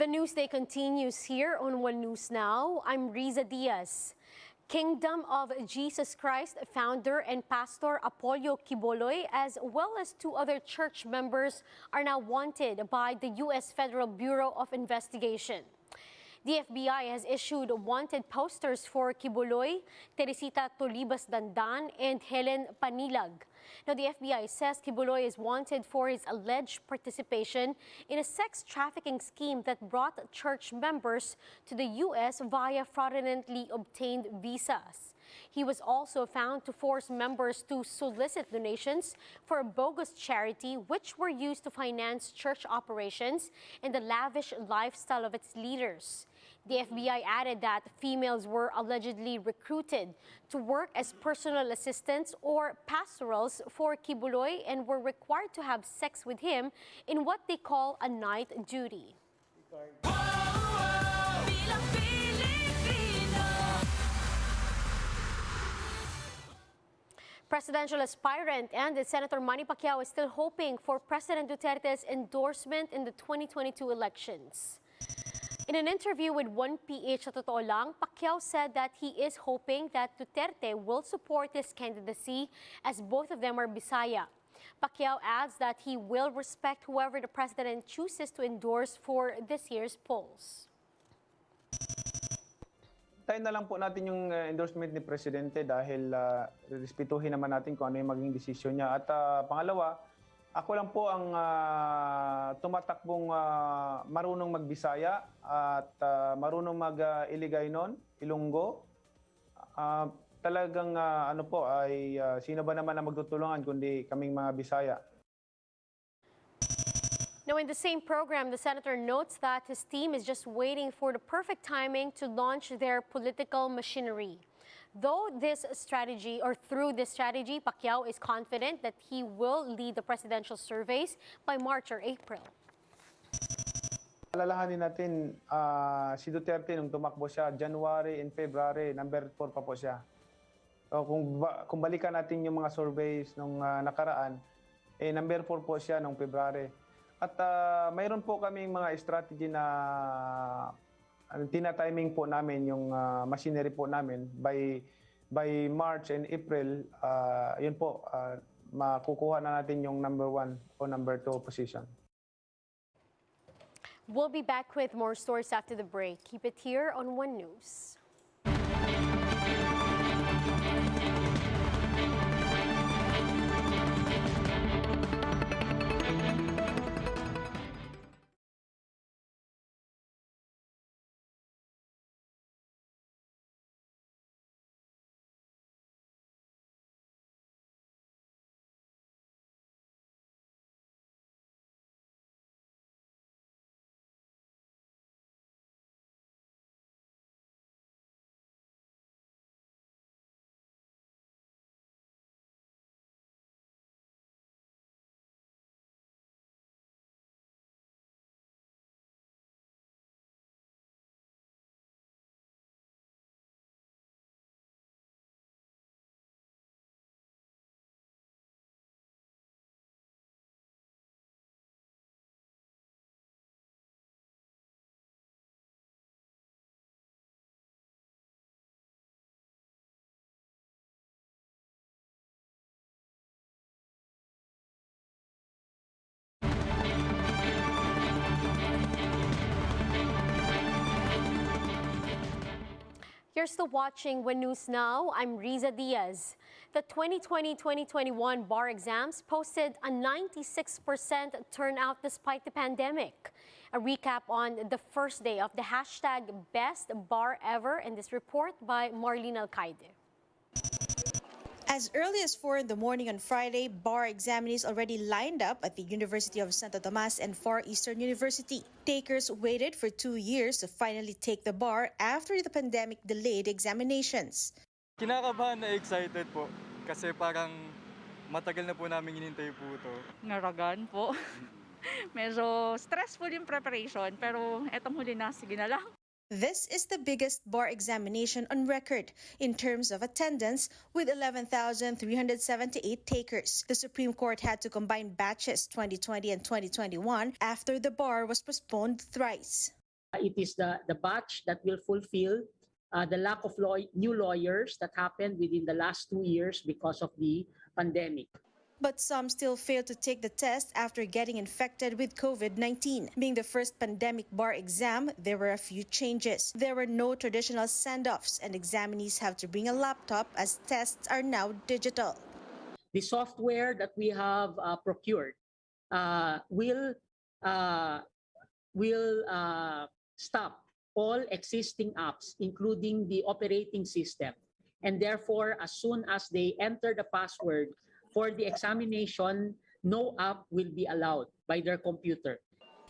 The newsday continues here on One News Now. I'm Riza Diaz. Kingdom of Jesus Christ founder and pastor Apollo Quiboloy, as well as two other church members, are now wanted by the U.S. Federal Bureau of Investigation. The FBI has issued wanted posters for Quiboloy, Teresita Tolibas Dandan, and Helen Panilag. Now, the FBI says Quiboloy is wanted for his alleged participation in a sex trafficking scheme that brought church members to the U.S. via fraudulently obtained visas. He was also found to force members to solicit donations for a bogus charity, which were used to finance church operations and the lavish lifestyle of its leaders. The FBI added that females were allegedly recruited to work as personal assistants or pastorals for Quiboloy and were required to have sex with him in what they call a night duty. Presidential aspirant and Senator Manny Pacquiao is still hoping for President Duterte's endorsement in the 2022 elections. In an interview with 1PH sa Totoo Lang, Pacquiao said that he is hoping that Duterte will support his candidacy as both of them are Bisaya. Pacquiao adds that he will respect whoever the president chooses to endorse for this year's polls. Tayo na lang po natin yung endorsement ni Presidente dahil respetuhin naman natin kung ano yung maging desisyon niya. At pangalawa, ako lang po ang tumatakbong marunong magbisaya at marunong mag-Iligaynon, Ilonggo. Talagang ano po ay sino ba naman ang magtutulungan kundi kaming mga Bisaya. Now, in the same program, the senator notes that his team is just waiting for the perfect timing to launch their political machinery. Through this strategy, Pacquiao is confident that he will lead the presidential surveys by March or April. Alalahanin natin, si Duterte nung tumakbo siya, January and February, number 4 pa po siya. So, kung balikan natin yung mga surveys nung nakaraan, number 4 po siya nung February. At mayroon po kaming mga strategy na tina-timing po namin yung machinery po namin by March and April, yun po, makukuha na natin yung number 1 o number 2 position. We'll be back with more stories after the break. Keep it here on One News. You're still watching One News Now. I'm Riza Diaz. The 2020-2021 bar exams posted a 96% turnout despite the pandemic. A recap on the first day of the hashtag Best Bar Ever in this report by Marlene Alcaide. As early as 4 in the morning on Friday, bar examinees already lined up at the University of Santo Tomas and Far Eastern University. Takers waited for 2 years to finally take the bar after the pandemic delayed examinations. Kinakabahan na excited po kasi parang matagal na po namin hinintay po ito. Naragan po. Medyo stressful yung preparation pero etong huli na, sige na lang. This is the biggest bar examination on record in terms of attendance, with 11,378 takers. The Supreme Court had to combine batches 2020 and 2021 after the bar was postponed thrice. It is the batch that will fulfill the lack of new lawyers that happened within the last 2 years because of the pandemic. But some still failed to take the test after getting infected with COVID-19. Being the first pandemic bar exam, there were a few changes. There were no traditional send-offs, and examinees have to bring a laptop as tests are now digital. The software that we have procured will stop all existing apps, including the operating system. And therefore, as soon as they enter the password for the examination, no app will be allowed by their computer.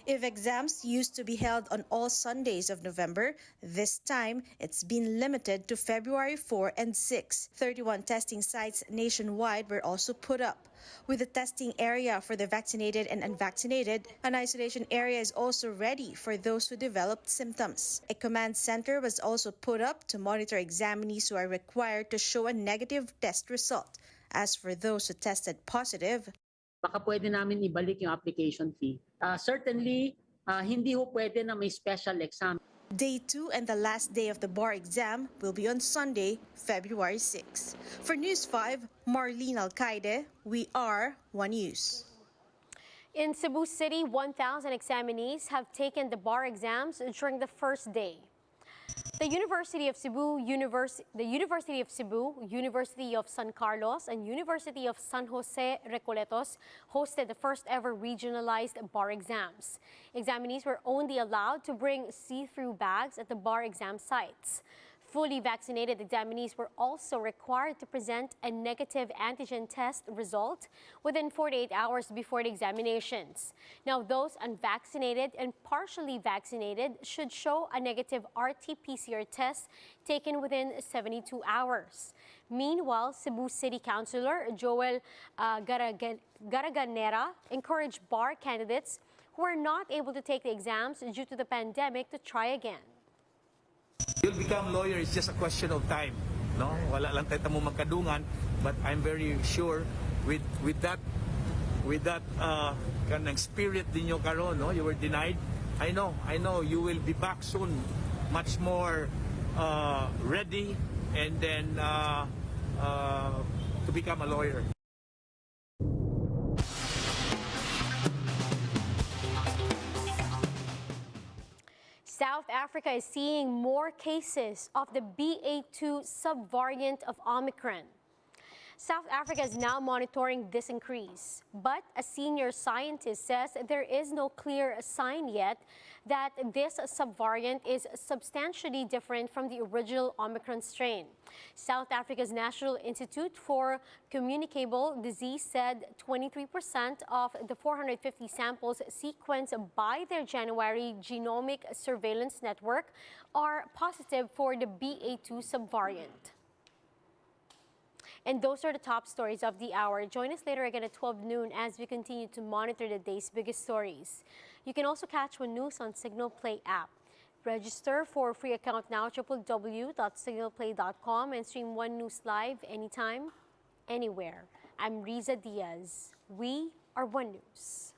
If exams used to be held on all Sundays of November, this time it's been limited to February 4 and 6. 31 testing sites nationwide were also put up. With a testing area for the vaccinated and unvaccinated, an isolation area is also ready for those who developed symptoms. A command center was also put up to monitor examinees who are required to show a negative test result. As for those who tested positive, baka pwede namin ibalik yung application fee. Certainly, hindi ho pwede na may special exam. Day 2 and the last day of the bar exam will be on Sunday, February 6. For News 5, Marlene Alcaide, we are One News. In Cebu City, 1,000 examinees have taken the bar exams during the first day. The University of Cebu, University of San Carlos, and University of San Jose Recoletos hosted the first ever regionalized bar exams. Examinees were only allowed to bring see-through bags at the bar exam sites. Fully vaccinated examinees were also required to present a negative antigen test result within 48 hours before the examinations. Now, those unvaccinated and partially vaccinated should show a negative RT-PCR test taken within 72 hours. Meanwhile, Cebu City Councilor Joel Garaganera encouraged bar candidates who are not able to take the exams due to the pandemic to try again. You'll become lawyer, it's just a question of time. No? Wala lang tayo mo magkadungan, but I'm very sure with that kanang spirit ninyo karon, no? You were denied. I know you will be back soon, much more ready, and then to become a lawyer. South Africa is seeing more cases of the BA.2 subvariant of Omicron. South Africa is now monitoring this increase, but a senior scientist says there is no clear sign yet that this subvariant is substantially different from the original Omicron strain. South Africa's National Institute for Communicable Disease said 23% of the 450 samples sequenced by their January genomic surveillance network are positive for the BA.2 subvariant. And those are the top stories of the hour. Join us later again at 12 noon as we continue to monitor the day's biggest stories. You can also catch One News on Signal Play app. Register for a free account now at www.signalplay.com and stream One News live anytime, anywhere. I'm Riza Diaz. We are One News.